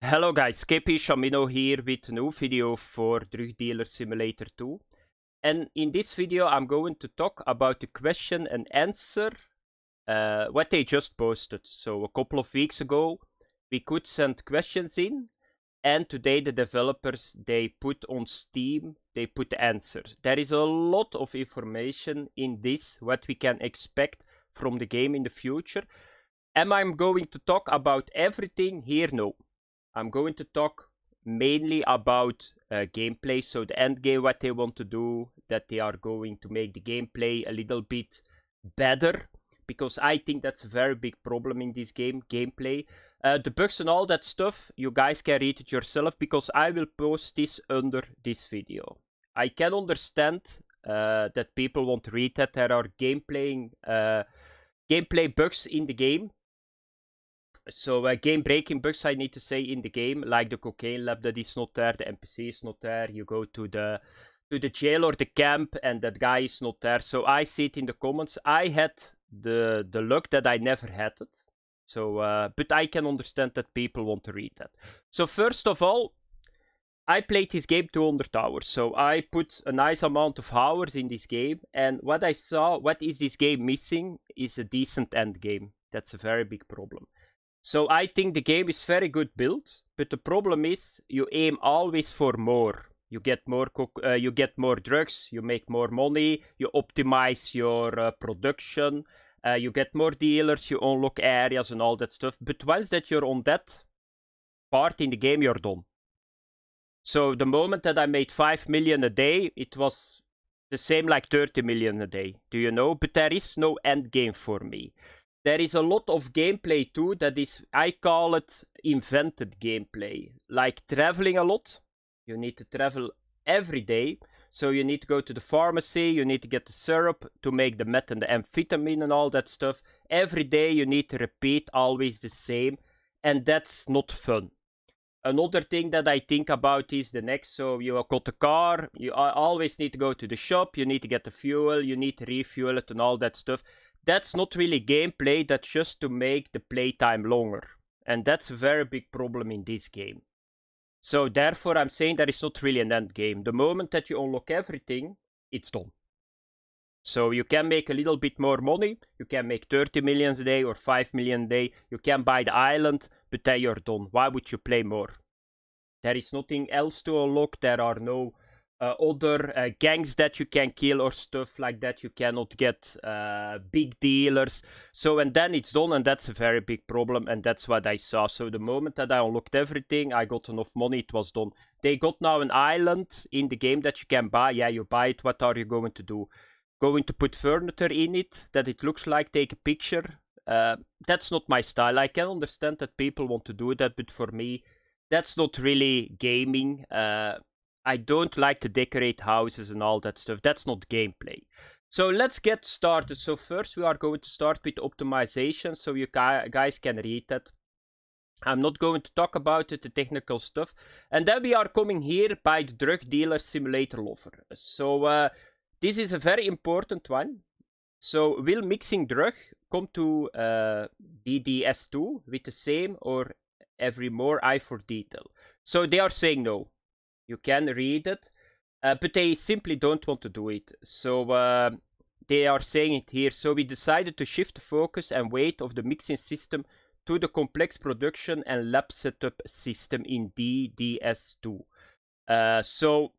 Hello guys, KP Shamino here with a new video for Drug Dealer Simulator 2. And in this video I'm going to talk about the question and answer what they just posted. So a couple of weeks ago we could send questions in, and today the developers, they put on Steam, they put the answers. There is a lot of information in this, what we can expect from the game in the future. Am I going to talk about everything here? No. I'm going to talk mainly about gameplay, so the end game, what they want to do, that they are going to make the gameplay a little bit better, because I think that's a very big problem in this game, gameplay. The bugs and all that stuff, you guys can read it yourself, because I will post this under this video. I can understand that people want to read that there are gameplay bugs in the game. So game breaking bugs, I need to say, in the game, like the cocaine lab that is not there, the NPC is not there, you go to the jail or the camp and that guy is not there. So I see it in the comments. I had the luck that I never had it. So but I can understand that people want to read that. So first of all, I played this game 200 hours, so I put a nice amount of hours in this game, and what I saw, what is this game missing, is a decent end game. That's a very big problem. So I think the game is very good built, but the problem is you aim always for more. You get more drugs, you make more money, you optimize your production, you get more dealers, you unlock areas and all that stuff. But once that you're on that part in the game, you're done. So the moment that I made 5 million a day, it was the same like 30 million a day. Do you know? But there is no end game for me. There is a lot of gameplay too that is, I call it invented gameplay. Like traveling a lot. You need to travel every day. So you need to go to the pharmacy, you need to get the syrup to make the meth and the amphetamine and all that stuff. Every day you need to repeat always the same. And that's not fun. Another thing that I think about is the next. So you got the car, you always need to go to the shop, you need to get the fuel, you need to refuel it and all that stuff. That's not really gameplay, that's just to make the playtime longer. And that's a very big problem in this game. So therefore I'm saying there is not really an end game. The moment that you unlock everything, it's done. So you can make a little bit more money, you can make 30 million a day or 5 million a day, you can buy the island, but then you're done. Why would you play more? There is nothing else to unlock, there are no other gangs that you can kill or stuff like that. You cannot get big dealers. So, and then it's done, and that's a very big problem, and that's what I saw. So the moment that I unlocked everything, I got enough money, it was done. They got now an island in the game that you can buy. Yeah, you buy it. What are you going to do? Going to put furniture in it that it looks like, take a picture. That's not my style. I can understand that people want to do that, but for me, that's not really gaming. I don't like to decorate houses and all that stuff. That's not gameplay. So let's get started. So first we are going to start with optimization, so you guys can read that. I'm not going to talk about it, the technical stuff. And then we are coming here by the Drug Dealer Simulator Lover. So this is a very important one. So will mixing drug come to DDS2 with the same or every more eye for detail? So they are saying no. You can read it, but they simply don't want to do it. So they are saying it here. So we decided to shift the focus and weight of the mixing system to the complex production and lab setup system in DDS2. So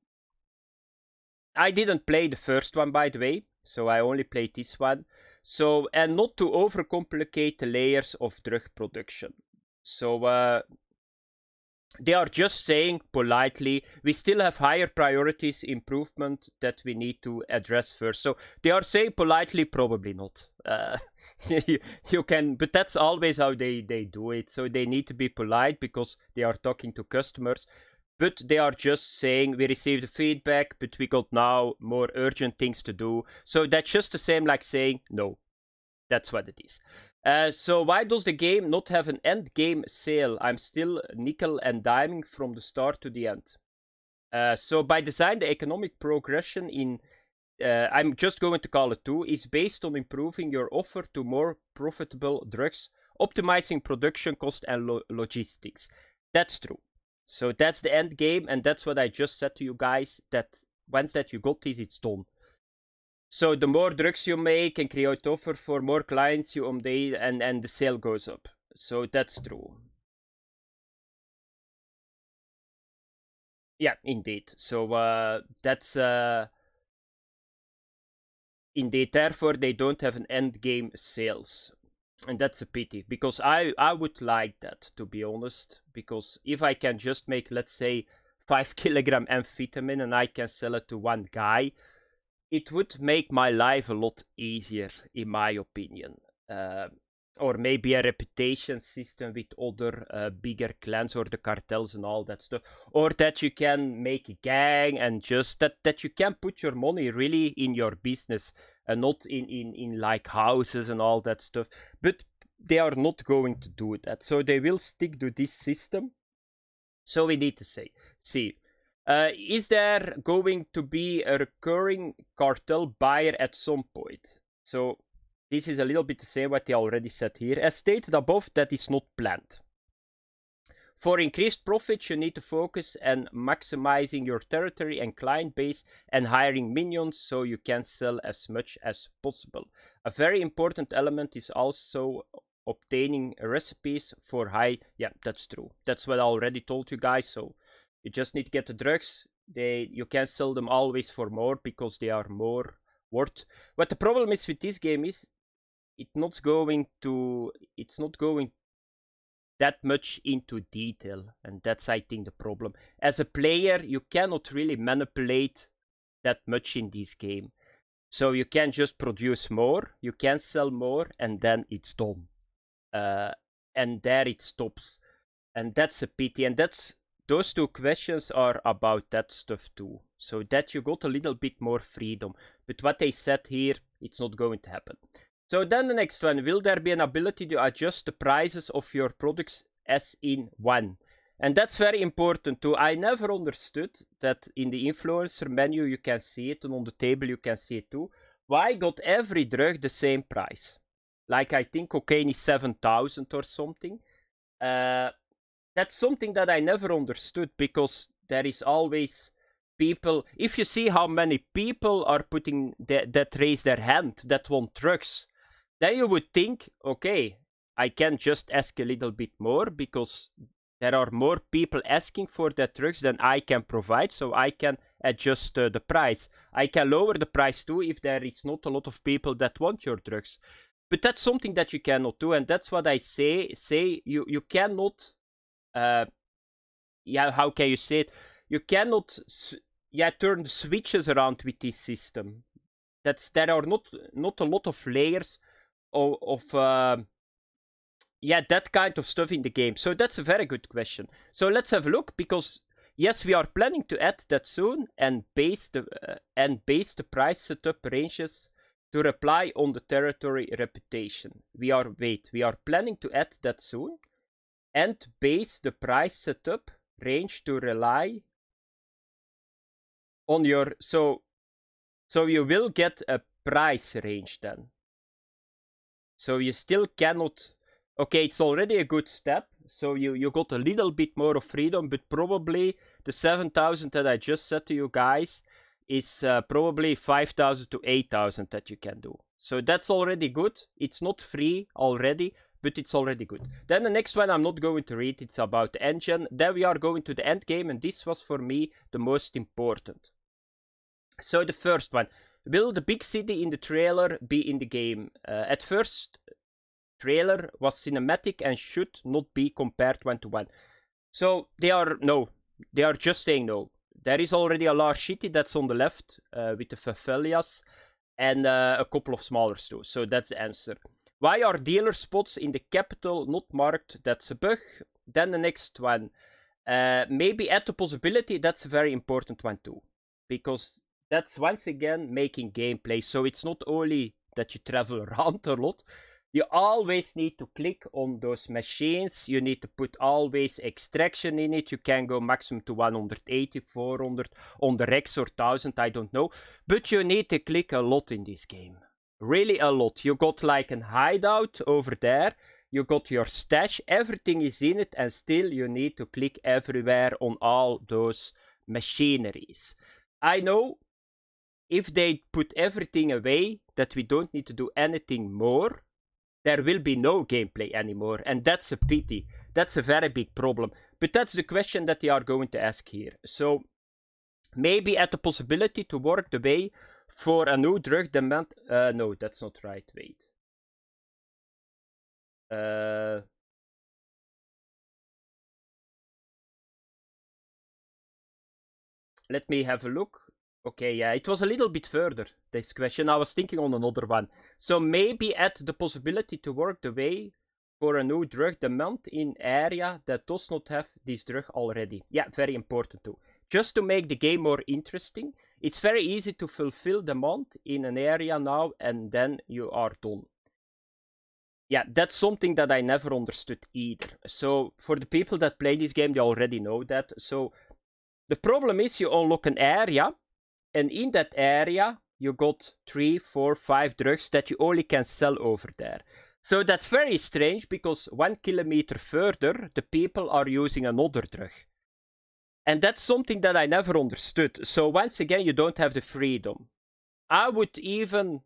I didn't play the first one, by the way. So I only played this one. So, and not to overcomplicate the layers of drug production. So they are just saying politely, we still have higher priorities improvement that we need to address first. So they are saying politely, probably not. You can, but that's always how they do it. So they need to be polite because they are talking to customers. But they are just saying, we received the feedback, but we got now more urgent things to do. So that's just the same like saying, no. That's what it is. So why does the game not have an end game sale? I'm still nickel and diming from the start to the end. So by design, the economic progression in, I'm just going to call it 2, is based on improving your offer to more profitable drugs, optimizing production cost and logistics. That's true. So that's the end game, and that's what I just said to you guys, that once that you got this, it's done. So the more drugs you make and create offer for more clients you update, and the sale goes up. So that's true. Yeah, indeed. So that's indeed, therefore they don't have an end game sales. And that's a pity, because I would like that, to be honest. Because if I can just make, let's say, 5 kilogram amphetamine and I can sell it to one guy, it would make my life a lot easier, in my opinion. Or maybe a reputation system with other bigger clans or the cartels and all that stuff. Or that you can make a gang and just that you can put your money really in your business and not in like houses and all that stuff. But they are not going to do that. So they will stick to this system. So we need to see. Is there going to be a recurring cartel buyer at some point? So this is a little bit the same what they already said here. As stated above, that is not planned. For increased profits, you need to focus on maximizing your territory and client base and hiring minions so you can sell as much as possible. A very important element is also obtaining recipes for high... Yeah, that's true. That's what I already told you guys. So you just need to get the drugs. You can sell them always for more because they are more worth. What the problem is with this game is it's not going that much into detail, and that's, I think, the problem. As a player, you cannot really manipulate that much in this game. So you can just produce more, you can sell more, and then it's done. And there it stops. And that's a pity. And those two questions are about that stuff too. So that you got a little bit more freedom. But what they said here, it's not going to happen. So then the next one, will there be an ability to adjust the prices of your products as in one? And that's very important too. I never understood that in the influencer menu you can see it, and on the table you can see it too. Why got every drug the same price? Like, I think cocaine is 7,000 or something. That's something that I never understood, because there is always people... If you see how many people are putting that raise their hand, that want drugs, then you would think, okay, I can just ask a little bit more, because there are more people asking for that drugs than I can provide, so I can adjust the price. I can lower the price too if there is not a lot of people that want your drugs. But that's something that you cannot do, and that's what I say. You cannot... how can you say it? You cannot turn the switches around with this system. There are not a lot of layers of that kind of stuff in the game. So that's a very good question. So let's have a look, because yes, we are planning to add that soon, and base the price setup ranges to rely on the territory reputation. We are planning to add that soon, and base the price setup range to rely on your... So you will get a price range then. So you still cannot... Okay, it's already a good step. So you got a little bit more of freedom, but probably the 7,000 that I just said to you guys is probably 5,000 to 8,000 that you can do. So that's already good. It's not free already, but it's already good. Then the next one I'm not going to read. It's about the engine. Then we are going to the end game, and this was for me the most important. So the first one. Will the big city in the trailer be in the game? At first, trailer was cinematic and should not be compared one-to-one. So they are just saying no. There is already a large city that's on the left with the favelas and a couple of smaller stores. So that's the answer. Why are dealer spots in the capital not marked? That's a bug. Then the next one. Maybe add the possibility. That's a very important one too. Because that's once again making gameplay. So it's not only that you travel around a lot. You always need to click on those machines. You need to put always extraction in it. You can go maximum to 180, 400, on the Rex or 1000, I don't know. But you need to click a lot in this game. Really a lot. You got like a hideout over there. you got your stash, everything is in it, and still you need to click everywhere on all those machineries. I know if they put everything away, that we don't need to do anything more, there will be no gameplay anymore, and that's a pity. That's a very big problem. But that's the question that they are going to ask here. So maybe at the possibility to work the way for a new drug demand. No, that's not right. Wait. Let me have a look. Okay, yeah, it was a little bit further, this question. I was thinking on another one. So maybe at the possibility to work the way for a new drug demand in area that does not have this drug already. Yeah, very important too. Just to make the game more interesting. It's very easy to fulfill demand in an area now, and then you are done. Yeah, that's something that I never understood either. So for the people that play this game, they already know that. So the problem is you unlock an area, and in that area you got 3, 4, 5 drugs that you only can sell over there. So that's very strange, because 1 kilometer further the people are using another drug. And that's something that I never understood. So once again, you don't have the freedom. I would even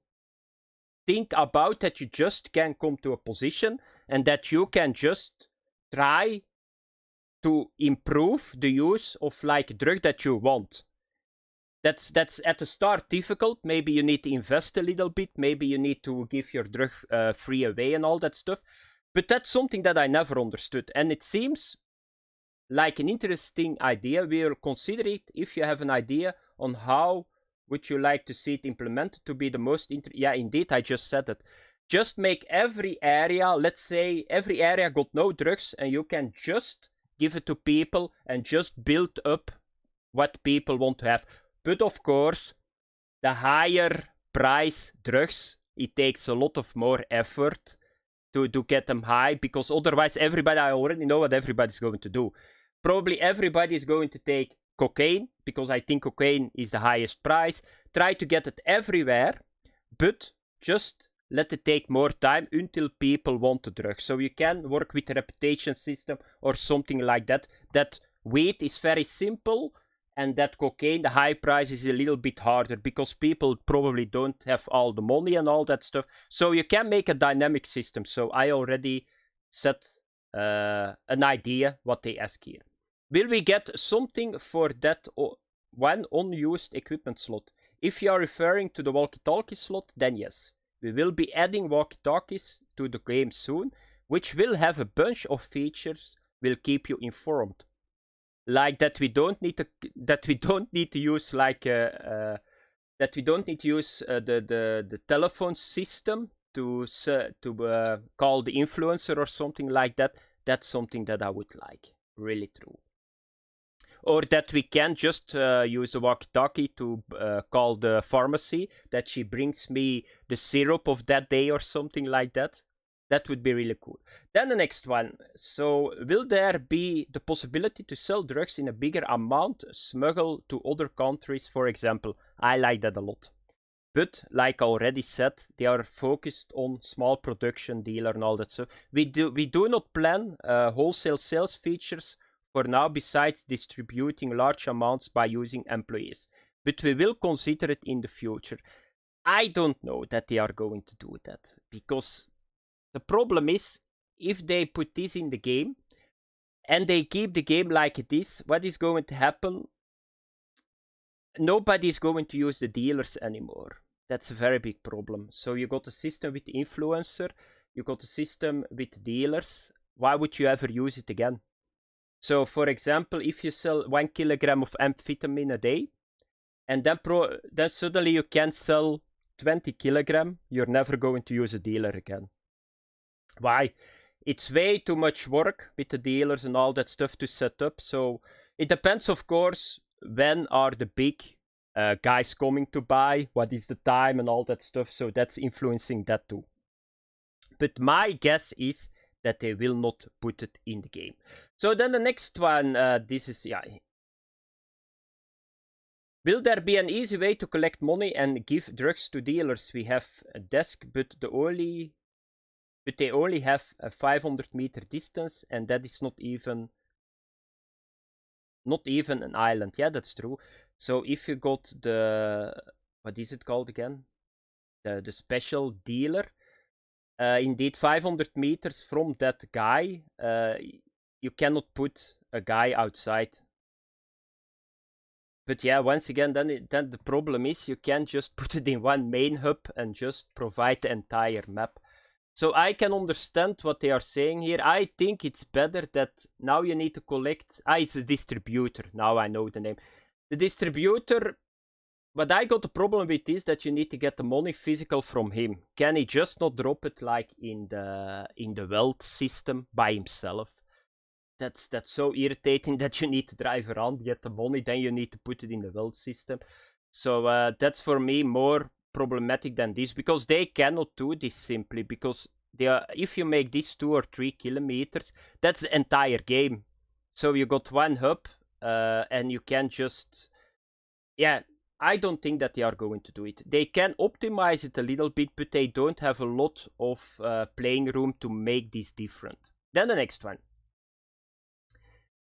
think about that you just can come to a position and that you can just try to improve the use of like a drug that you want. That's at the start difficult. Maybe you need to invest a little bit. Maybe you need to give your drug free away and all that stuff. But that's something that I never understood. And it seems like an interesting idea. We'll consider it if you have an idea on how would you like to see it implemented to be the most yeah, indeed, I just said it. Just make every area, let's say every area got no drugs, and you can just give it to people and just build up what people want to have. But of course, the higher price drugs, it takes a lot of more effort to get them high, because otherwise everybody, I already know what everybody's going to do. Probably everybody is going to take cocaine, because I think cocaine is the highest price. Try to get it everywhere, but just let it take more time until people want the drug. So you can work with a reputation system or something like that. That weed is very simple, and that cocaine, the high price, is a little bit harder, because people probably don't have all the money and all that stuff. So you can make a dynamic system. So I already set an idea what they ask here. Will we get something for that one unused equipment slot? If you are referring to the walkie-talkie slot, then yes. We will be adding walkie-talkies to the game soon, which will have a bunch of features. We'll keep you informed. Like that we don't need to use like the telephone system to call the influencer or something like that. That's something that I would like. Really true. Or that we can just use the walkie-talkie to call the pharmacy, that she brings me the syrup of that day or something like that. That would be really cool. Then the next one. So, will there be the possibility to sell drugs in a bigger amount, smuggle to other countries, for example? I like that a lot. But, like I already said, they are focused on small production, dealer and all that stuff. We do not plan wholesale sales features for now, besides distributing large amounts by using employees. But we will consider it in the future. I don't know that they are going to do that, because the problem is, if they put this in the game and they keep the game like it is, what is going to happen? Nobody is going to use the dealers anymore. That's a very big problem. So you got a system with the influencer, you got a system with dealers. Why would you ever use it again? So for example, if you sell 1 kilogram of amphetamine a day, and then suddenly you can sell 20 kilogram, you're never going to use a dealer again. Why? It's way too much work with the dealers and all that stuff to set up. So it depends, of course, when are the big guys coming to buy, what is the time and all that stuff. So that's influencing that too. But my guess is that they will not put it in the game. So then the next one, this is, yeah. Will there be an easy way to collect money and give drugs to dealers? We have a desk, but the only but they only have a 500-meter distance, and that is not even an island. Yeah, that's true. So if you got the, what is it called again? The special dealer, indeed 500 meters from that guy, you cannot put a guy outside. But yeah, once again, then the problem is you can't just put it in one main hub and just provide the entire map. So I can understand what they are saying here. I think it's better that now you need to collect... it's a distributor. Now I know the name. The distributor, what I got a problem with is that you need to get the money physical from him. Can he just not drop it like in the wealth system by himself? That's so irritating that you need to drive around, get the money, then you need to put it in the wealth system. So that's for me more problematic than this, because they cannot do this simply because if you make this 2 or 3 kilometers, that's the entire game. So you got one hub, and you can just... Yeah, I don't think that they are going to do it. They can optimize it a little bit, but they don't have a lot of playing room to make this different. Then the next one.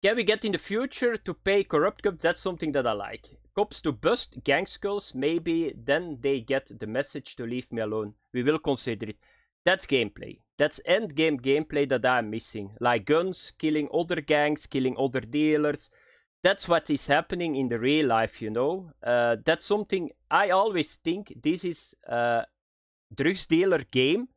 Can we get in the future to pay corrupt cops? That's something that I like. Cops to bust gang skulls, maybe then they get the message to leave me alone. We will consider it. That's gameplay. That's endgame gameplay that I'm missing. Like guns, killing other gangs, killing other dealers. That's what is happening in the real life, you know. That's something I always think this is a drugs dealer game.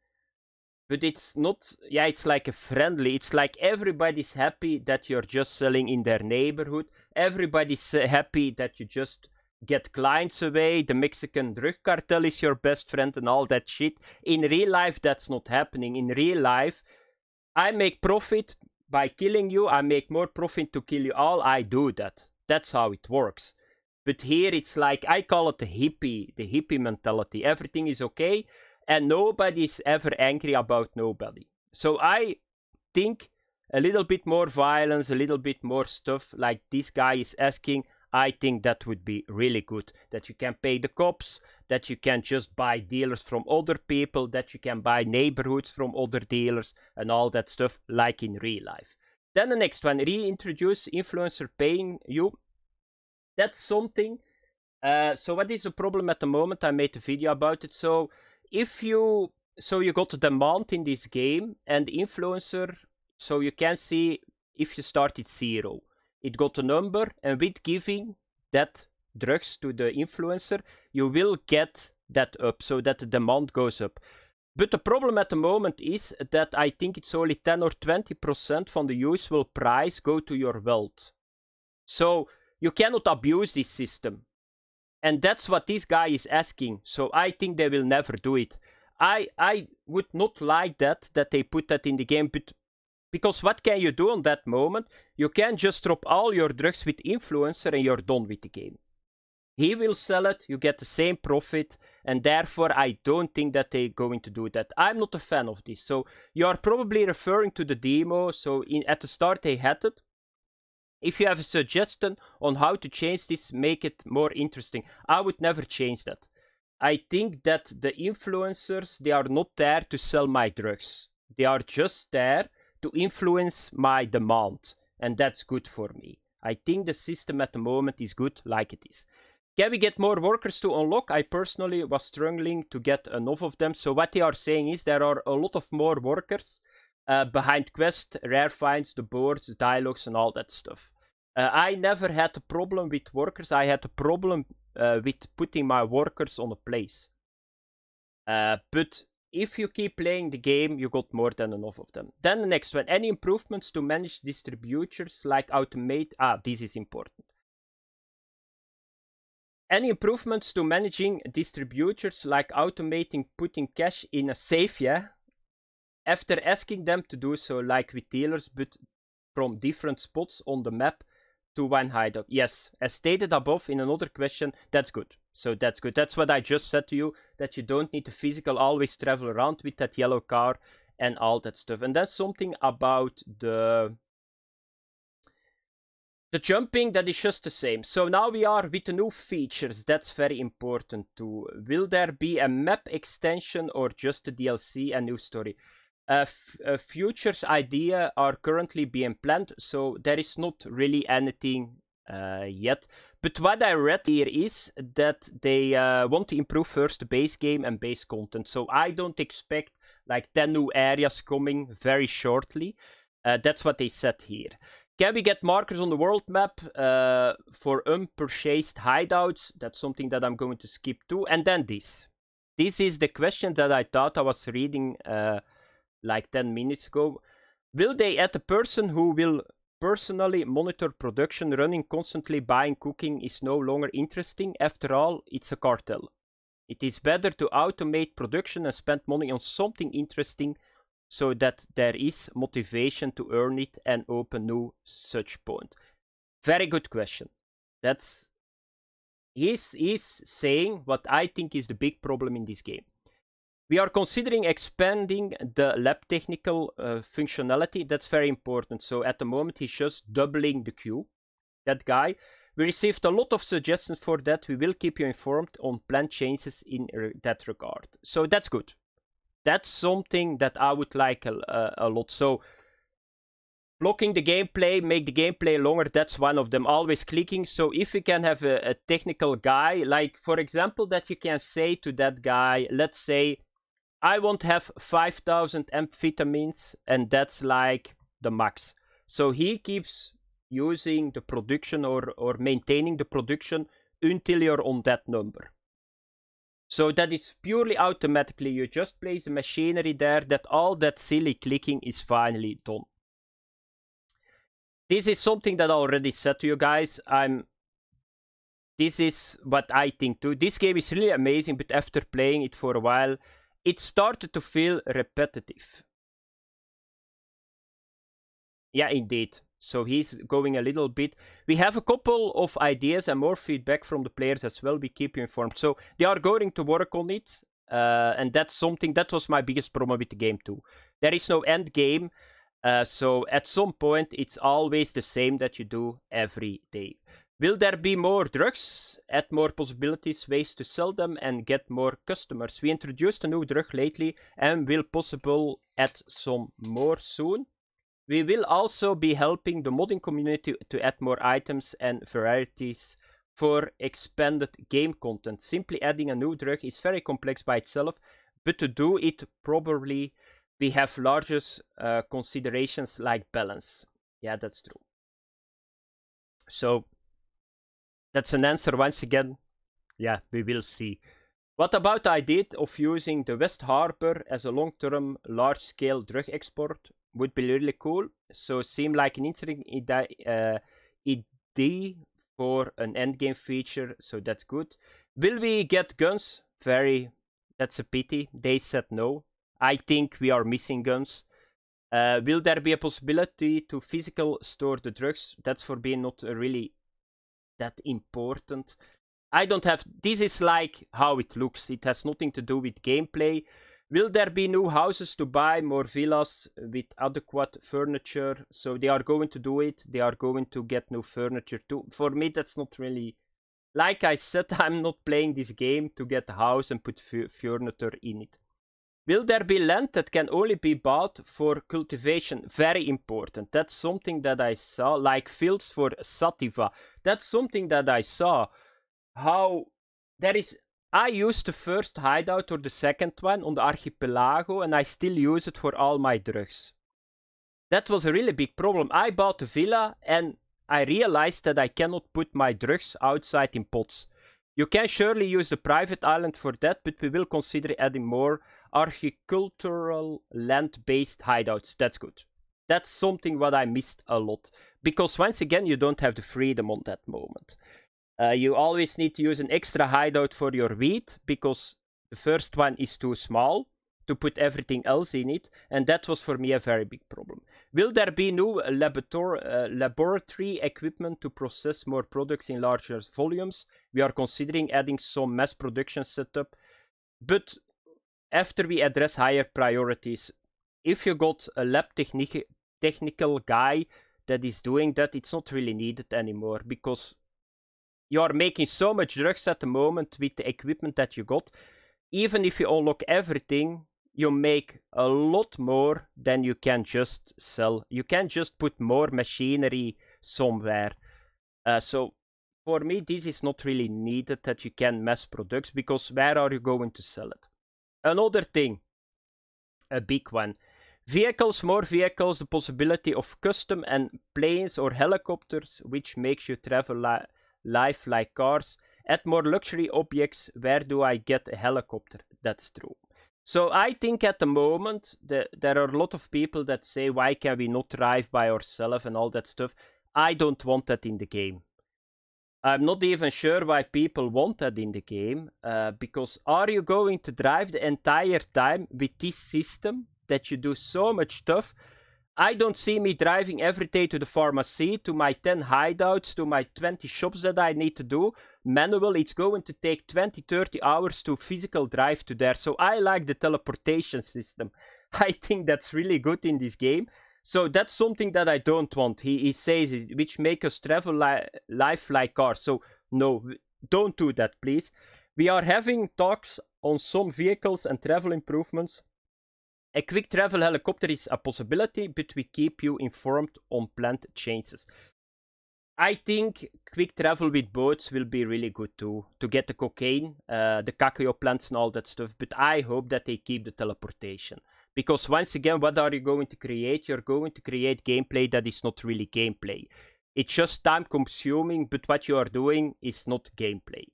But it's not, yeah, it's like a friendly. It's like everybody's happy that you're just selling in their neighborhood. Everybody's happy that you just get clients away. The Mexican drug cartel is your best friend and all that shit. In real life, that's not happening. In real life, I make profit by killing you. I make more profit to kill you all. I do that. That's how it works. But here it's like, I call it the hippie mentality. Everything is okay. And nobody's ever angry about nobody. So I think a little bit more violence, a little bit more stuff like this guy is asking. I think that would be really good. That you can pay the cops, that you can just buy dealers from other people, that you can buy neighborhoods from other dealers, and all that stuff like in real life. Then the next one, reintroduce influencer paying you. That's something. So what is the problem at the moment? I made a video about it. So you got a demand in this game, and influencer, so you can see if you started 0, it got a number, and with giving that drugs to the influencer, you will get that up, so that the demand goes up. But the problem at the moment is that I think it's only 10 or 20% from the usual price go to your wealth. So you cannot abuse this system. And that's what this guy is asking. So I think they will never do it. I would not like that they put that in the game. But because what can you do on that moment? You can just drop all your drugs with influencer and you're done with the game. He will sell it, you get the same profit. And therefore I don't think that they're going to do that. I'm not a fan of this. So you are probably referring to the demo. So at the start they had it. If you have a suggestion on how to change this, make it more interesting. I would never change that. I think that the influencers, they are not there to sell my drugs. They are just there to influence my demand. And that's good for me. I think the system at the moment is good like it is. Can we get more workers to unlock? I personally was struggling to get enough of them. So what they are saying is there are a lot of more workers behind quest, rare finds, the boards, dialogues, and all that stuff. I never had a problem with workers. I had a problem with putting my workers on a place. But if you keep playing the game, you got more than enough of them. Then the next one. Any improvements to manage distributors like automate... this is important. Any improvements to managing distributors like automating putting cash in a safe, yeah? After asking them to do so, like with dealers, but from different spots on the map to one hideout. Yes, as stated above in another question, that's good. So that's good. That's what I just said to you, that you don't need to physical always travel around with that yellow car and all that stuff. And that's something about the jumping that is just the same. So now we are with the new features. That's very important too. Will there be a map extension or just a DLC and new story? Future's idea are currently being planned, so there is not really anything yet. But what I read here is that they want to improve first the base game and base content. So I don't expect like 10 new areas coming very shortly. That's what they said here. Can we get markers on the world map for unpurchased hideouts? That's something that I'm going to skip to. And then this. This is the question that I thought I was reading like 10 minutes ago. Will they add a person who will personally monitor production? Running constantly buying cooking is no longer interesting. After all, it's a cartel. It is better to automate production and spend money on something interesting so that there is motivation to earn it and open new such point. Very good question. That's he's saying what I think is the big problem in this game. We are considering expanding the lab technical functionality. That's very important. So at the moment, he's just doubling the queue. That guy. We received a lot of suggestions for that. We will keep you informed on planned changes in that regard. So that's good. That's something that I would like a lot. So blocking the gameplay, make the gameplay longer, that's one of them. Always clicking. So if we can have a technical guy, like for example, that you can say to that guy, let's say, I want to have 5,000 amphetamines, and that's like the max. So he keeps using the production or maintaining the production until you're on that number. So that is purely automatically. You just place the machinery there, that all that silly clicking is finally done. This is something that I already said to you guys. This is what I think too. This game is really amazing, but after playing it for a while, it started to feel repetitive. Yeah, indeed. So he's going a little bit. We have a couple of ideas and more feedback from the players as well. We keep you informed. So they are going to work on it. And that's something that was my biggest problem with the game too. There is no end game. So at some point, it's always the same that you do every day. Will there be more drugs? Add more possibilities, ways to sell them, and get more customers. We introduced a new drug lately and will possible add some more soon. We will also be helping the modding community to add more items and varieties for expanded game content. Simply adding a new drug is very complex by itself, but to do it properly, we have larger considerations like balance. Yeah, that's true. So that's an answer once again. Yeah, we will see. What about the idea of using the West Harbor as a long-term, large-scale drug export? Would be really cool. So seem like an interesting idea for an endgame feature. So that's good. Will we get guns? That's a pity. They said no. I think we are missing guns. Will there be a possibility to physical store the drugs? That's for being not really that important. I don't have. This is like how it looks. It has nothing to do with gameplay. Will there be new houses to buy, more villas with adequate furniture? So they are going to do it. They are going to get new furniture too. For me, that's not really. Like I said, I'm not playing this game to get a house and put furniture in it. Will there be land that can only be bought for cultivation? Very important. That's something that I saw, like fields for sativa. That's something that I saw. How there is. I used the first hideout or the second one on the Archipelago, and I still use it for all my drugs. That was a really big problem. I bought a villa, and I realized that I cannot put my drugs outside in pots. You can surely use the private island for that, but we will consider adding more agricultural land-based hideouts. That's good. That's something what I missed a lot. Because once again, you don't have the freedom on that moment. You always need to use an extra hideout for your wheat, because the first one is too small to put everything else in it, and that was for me a very big problem. Will there be new laboratory equipment to process more products in larger volumes? We are considering adding some mass production setup, but after we address higher priorities. If you got a lab technical guy that is doing that, it's not really needed anymore, because you are making so much drugs at the moment with the equipment that you got. Even if you unlock everything, you make a lot more than you can just sell. You can just put more machinery somewhere. So for me, this is not really needed that you can mass produce, because where are you going to sell it? Another thing, a big one. Vehicles, more vehicles, the possibility of custom and planes or helicopters, which makes you travel life like cars. Add more luxury objects. Where do I get a helicopter? That's true. So I think at the moment there are a lot of people that say, why can we not drive by ourselves and all that stuff? I don't want that in the game. I'm not even sure why people want that in the game, because are you going to drive the entire time with this system that you do so much stuff? I don't see me driving every day to the pharmacy, to my 10 hideouts, to my 20 shops that I need to do. Manual, it's going to take 20-30 hours to physical drive to there. So I like the teleportation system. I think that's really good in this game. So that's something that I don't want. He says it, which make us travel life like cars. So no, don't do that, please. We are having talks on some vehicles and travel improvements. A quick travel helicopter is a possibility, but we keep you informed on planned changes. I think quick travel with boats will be really good too, to get the cocaine, the cacao plants and all that stuff, but I hope that they keep the teleportation. Because once again, what are you going to create? You're going to create gameplay that is not really gameplay. It's just time consuming, but what you are doing is not gameplay.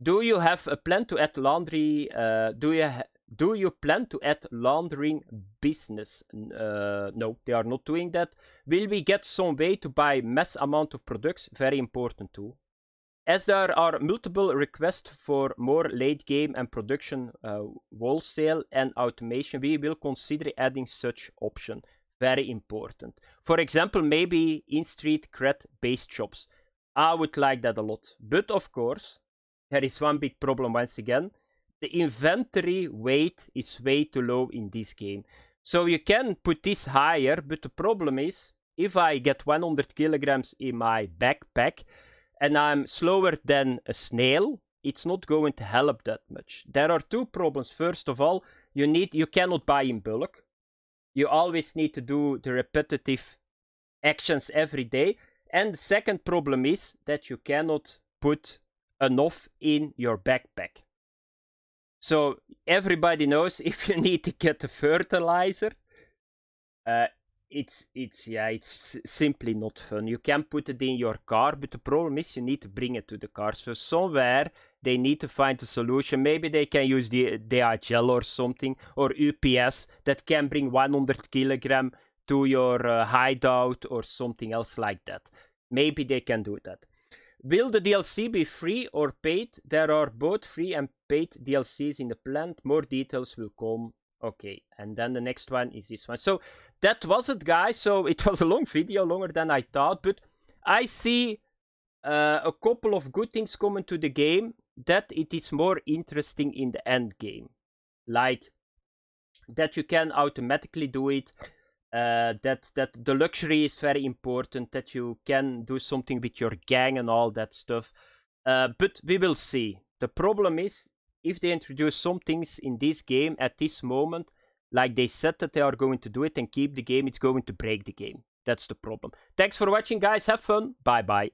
Do you have a plan to add laundry? Do you plan to add laundering business? No, they are not doing that. Will we get some way to buy mass amount of products? Very important too. As there are multiple requests for more late game and production wholesale and automation, we will consider adding such option. Very important. For example, maybe in-street cred-based shops. I would like that a lot. But of course, there is one big problem once again. The inventory weight is way too low in this game. So you can put this higher, but the problem is, if I get 100 kilograms in my backpack, and I'm slower than a snail, it's not going to help that much. There are two problems. First of all, you cannot buy in bulk. You always need to do the repetitive actions every day. And the second problem is that you cannot put enough in your backpack. So everybody knows if you need to get a fertilizer, it's simply not fun. You can put it in your car, but the problem is you need to bring it to the car. So somewhere they need to find a solution. Maybe they can use the DHL or something, or UPS that can bring 100 kilogram to your hideout or something else like that. Maybe they can do that. Will the DLC be free or paid? There are both free and paid DLCs in the plan. More details will come. Okay, and then the next one is this one. So that was it, guys. So it was a long video, longer than I thought, but I see a couple of good things coming to the game, that it is more interesting in the end game. Like that you can automatically do it, that the luxury is very important, that you can do something with your gang and all that stuff. But we will see. The problem is, if they introduce some things in this game at this moment, like they said that they are going to do it and keep the game, it's going to break the game. That's the problem. Thanks for watching, guys. Have fun. Bye-bye.